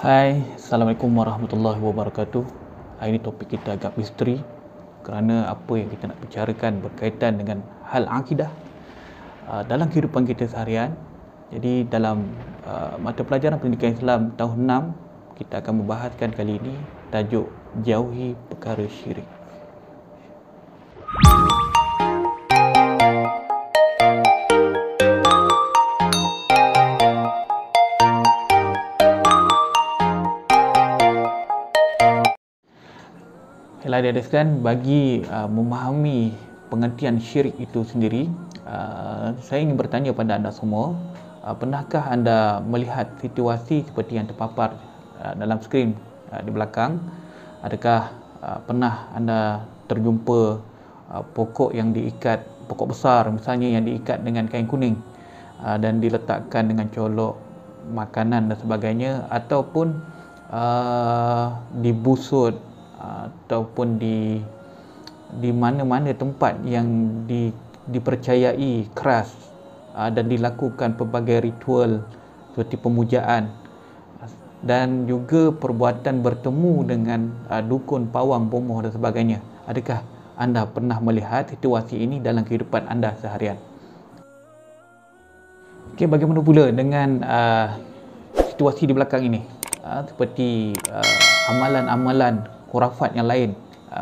Hai, Assalamualaikum warahmatullahi wabarakatuh. Hari ini topik kita agak misteri kerana apa yang kita nak bicarakan berkaitan dengan hal akidah dalam kehidupan kita seharian. Jadi dalam mata pelajaran pendidikan Islam tahun 6, kita akan membahaskan kali ini tajuk jauhi perkara syirik. Baiklah adik-adik sekalian, bagi memahami pengertian syirik itu sendiri, saya ingin bertanya pada anda semua, pernahkah anda melihat situasi seperti yang terpapar dalam skrin di belakang? Adakah pernah anda terjumpa pokok yang diikat, pokok besar misalnya yang diikat dengan kain kuning dan diletakkan dengan colok makanan dan sebagainya, ataupun dibusut ataupun di mana-mana tempat yang dipercayai keras dan dilakukan pelbagai ritual seperti pemujaan dan juga perbuatan bertemu dengan dukun, pawang, pomoh dan sebagainya. Adakah anda pernah melihat situasi ini dalam kehidupan anda seharian? Okey, bagaimana pula dengan situasi di belakang ini? Seperti amalan-amalan khurafat yang lain,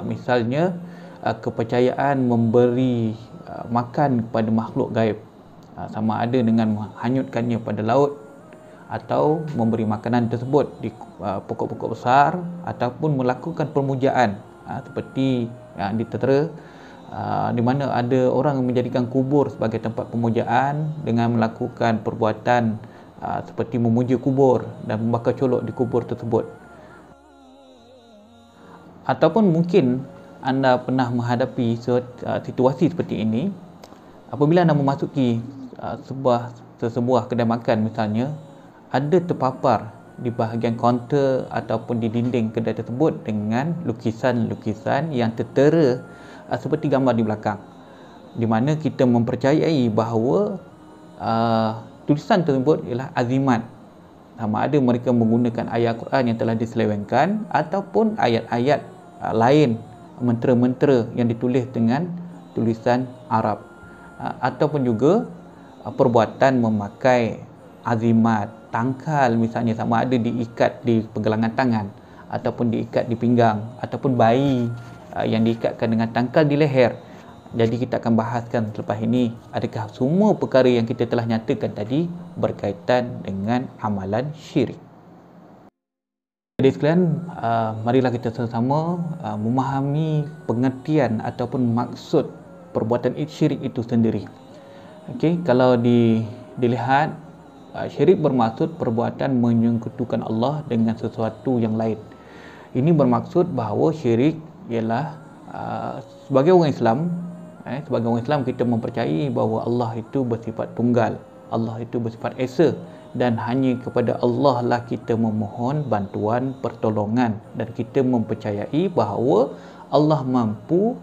misalnya kepercayaan memberi makan kepada makhluk gaib, sama ada dengan menghanyutkannya pada laut atau memberi makanan tersebut di pokok-pokok besar, ataupun melakukan permujaan seperti yang ditera, di mana ada orang yang menjadikan kubur sebagai tempat pemujaan dengan melakukan perbuatan seperti memuja kubur dan membakar colok di kubur tersebut. Ataupun mungkin anda pernah menghadapi situasi seperti ini apabila anda memasuki sebuah kedai makan misalnya, ada terpapar di bahagian kaunter ataupun di dinding kedai tersebut dengan lukisan-lukisan yang tertera seperti gambar di belakang, di mana kita mempercayai bahawa tulisan tersebut ialah azimat, sama ada mereka menggunakan ayat Quran yang telah diselewengkan ataupun ayat-ayat lain, mentera-mentera yang ditulis dengan tulisan Arab, ataupun juga perbuatan memakai azimat, tangkal misalnya, sama ada diikat di pergelangan tangan ataupun diikat di pinggang, ataupun bayi yang diikatkan dengan tangkal di leher. Jadi kita akan bahaskan selepas ini, adakah semua perkara yang kita telah nyatakan tadi berkaitan dengan amalan syirik. Jadi sekalian, marilah kita sama-sama memahami pengertian ataupun maksud perbuatan syirik itu sendiri. Okey, kalau dilihat, syirik bermaksud perbuatan menyekutukan Allah dengan sesuatu yang lain. Ini bermaksud bahawa syirik ialah sebagai orang Islam, kita mempercayai bahawa Allah itu bersifat tunggal, Allah itu bersifat esa, dan hanya kepada Allah lah kita memohon bantuan, pertolongan, dan kita mempercayai bahawa Allah mampu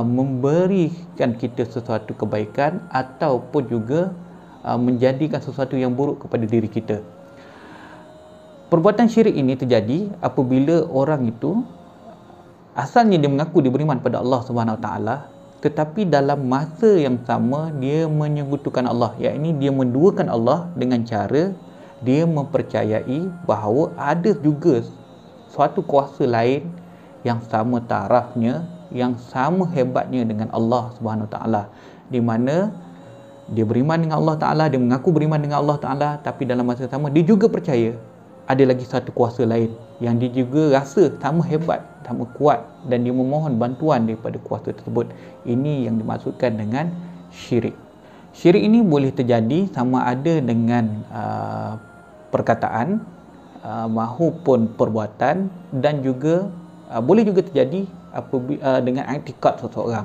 memberikan kita sesuatu kebaikan ataupun juga menjadikan sesuatu yang buruk kepada diri kita. Perbuatan syirik ini terjadi apabila orang itu asalnya dia mengaku dia beriman pada Allah Subhanahu Wa Taala, tetapi dalam masa yang sama dia menyekutukan Allah, iaitu dia menduakan Allah dengan cara dia mempercayai bahawa ada juga suatu kuasa lain yang sama tarafnya, yang sama hebatnya dengan Allah Subhanahu Taala, di mana dia beriman dengan Allah Taala, dia mengaku beriman dengan Allah Taala, tapi dalam masa yang sama dia juga percaya ada lagi satu kuasa lain yang dia juga rasa sama hebat, sama kuat, dan dia memohon bantuan daripada kuasa tersebut. Ini yang dimaksudkan dengan syirik. Syirik ini boleh terjadi sama ada dengan perkataan maupun perbuatan, dan juga boleh juga terjadi dengan i'tikad seseorang.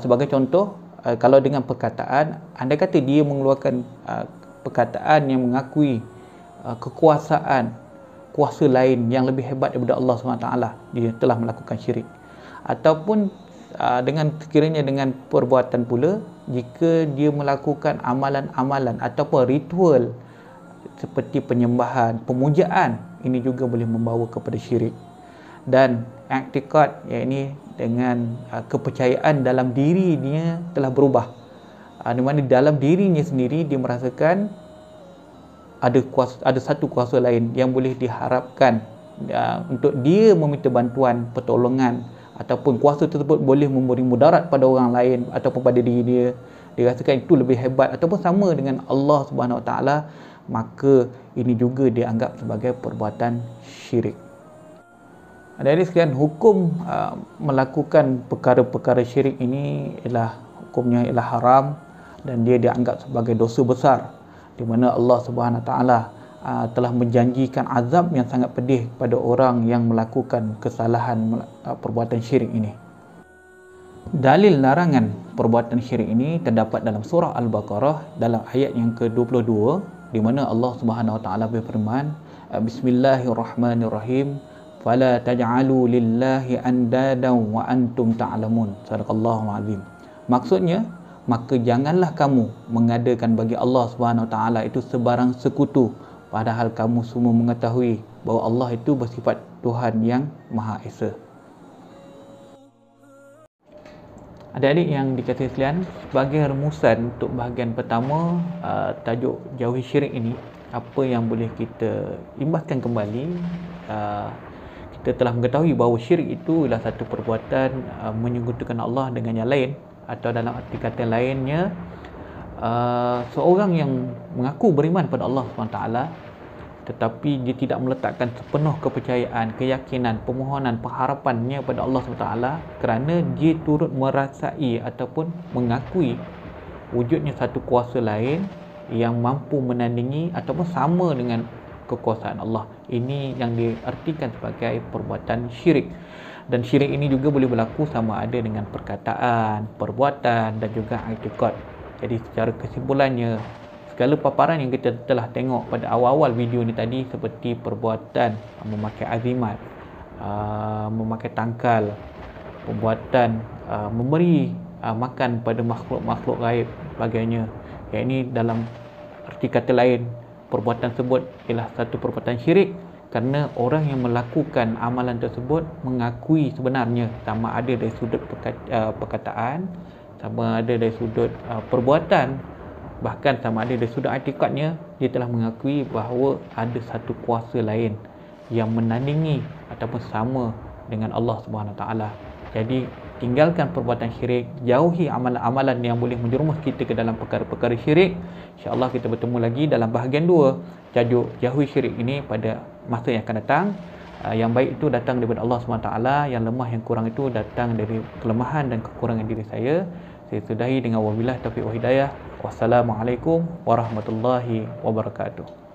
Sebagai contoh, kalau dengan perkataan, anda kata dia mengeluarkan perkataan yang mengakui kekuasaan kuasa lain yang lebih hebat daripada Allah SWT, dia telah melakukan syirik. Ataupun dengan sekiranya dengan perbuatan pula, jika dia melakukan amalan-amalan ataupun ritual seperti penyembahan, pemujaan ini juga boleh membawa kepada syirik. Dan i'tiqad, iaitu dengan kepercayaan dalam dirinya telah berubah, di mana dalam dirinya sendiri dia merasakan ada satu kuasa lain yang boleh diharapkan untuk dia meminta bantuan, pertolongan, ataupun kuasa tersebut boleh memberi mudarat pada orang lain ataupun pada diri dia. Dia rasakan itu lebih hebat ataupun sama dengan Allah Subhanahu Wa Taala, maka ini juga dianggap sebagai perbuatan syirik. Adik-adik sekalian, hukum melakukan perkara-perkara syirik ini hukumnya ialah haram dan dia dianggap sebagai dosa besar, di mana Allah Subhanahu Wa Taala telah menjanjikan azab yang sangat pedih pada orang yang melakukan kesalahan perbuatan syirik ini. Dalil larangan perbuatan syirik ini terdapat dalam surah Al-Baqarah dalam ayat yang ke-22, di mana Allah Subhanahu Wa Taala berfirman, Bismillahirrahmanirrahim, fala taj'alu lillahi andadan wa antum ta'lamun. Sadaqallahul azim. Maksudnya, maka janganlah kamu mengadakan bagi Allah Subhanahu Wa Taala itu sebarang sekutu, padahal kamu semua mengetahui bahawa Allah itu bersifat Tuhan yang Maha Esa. Adik-adik yang dikasihi sekalian, sebagai rumusan untuk bahagian pertama tajuk jauhi syirik ini, apa yang boleh kita imbaskan kembali, kita telah mengetahui bahawa syirik itu adalah satu perbuatan menyekutukan Allah dengan yang lain, atau dalam arti kata lainnya, seorang yang mengaku beriman pada Allah SWT tetapi dia tidak meletakkan sepenuh kepercayaan, keyakinan, permohonan, pengharapannya pada Allah SWT kerana dia turut merasai ataupun mengakui wujudnya satu kuasa lain yang mampu menandingi ataupun sama dengan kekuasaan Allah. Ini yang diartikan sebagai perbuatan syirik. Dan syirik ini juga boleh berlaku sama ada dengan perkataan, perbuatan dan juga i'tiqad. Jadi secara kesimpulannya, segala paparan yang kita telah tengok pada awal-awal video ni tadi, seperti perbuatan memakai azimat, memakai tangkal, perbuatan memberi makan pada makhluk-makhluk gaib sebagainya, yang ini dalam arti kata lain, perbuatan tersebut ialah satu perbuatan syirik kerana orang yang melakukan amalan tersebut mengakui sebenarnya, sama ada dari sudut perkataan, sama ada dari sudut perbuatan, bahkan sama ada dari sudut i'tikadnya, dia telah mengakui bahawa ada satu kuasa lain yang menandingi ataupun sama dengan Allah Subhanahu Wa Taala. Jadi tinggalkan perbuatan syirik, jauhi amalan-amalan yang boleh menjerumus kita ke dalam perkara-perkara syirik. InsyaAllah kita bertemu lagi dalam bahagian 2 tajuk jauhi syirik ini pada masa yang akan datang. Yang baik itu datang daripada Allah SWT, yang lemah, yang kurang itu datang dari kelemahan dan kekurangan diri saya. Saya sudahi dengan wabillahi taufiq wa hidayah. Wassalamualaikum warahmatullahi wabarakatuh.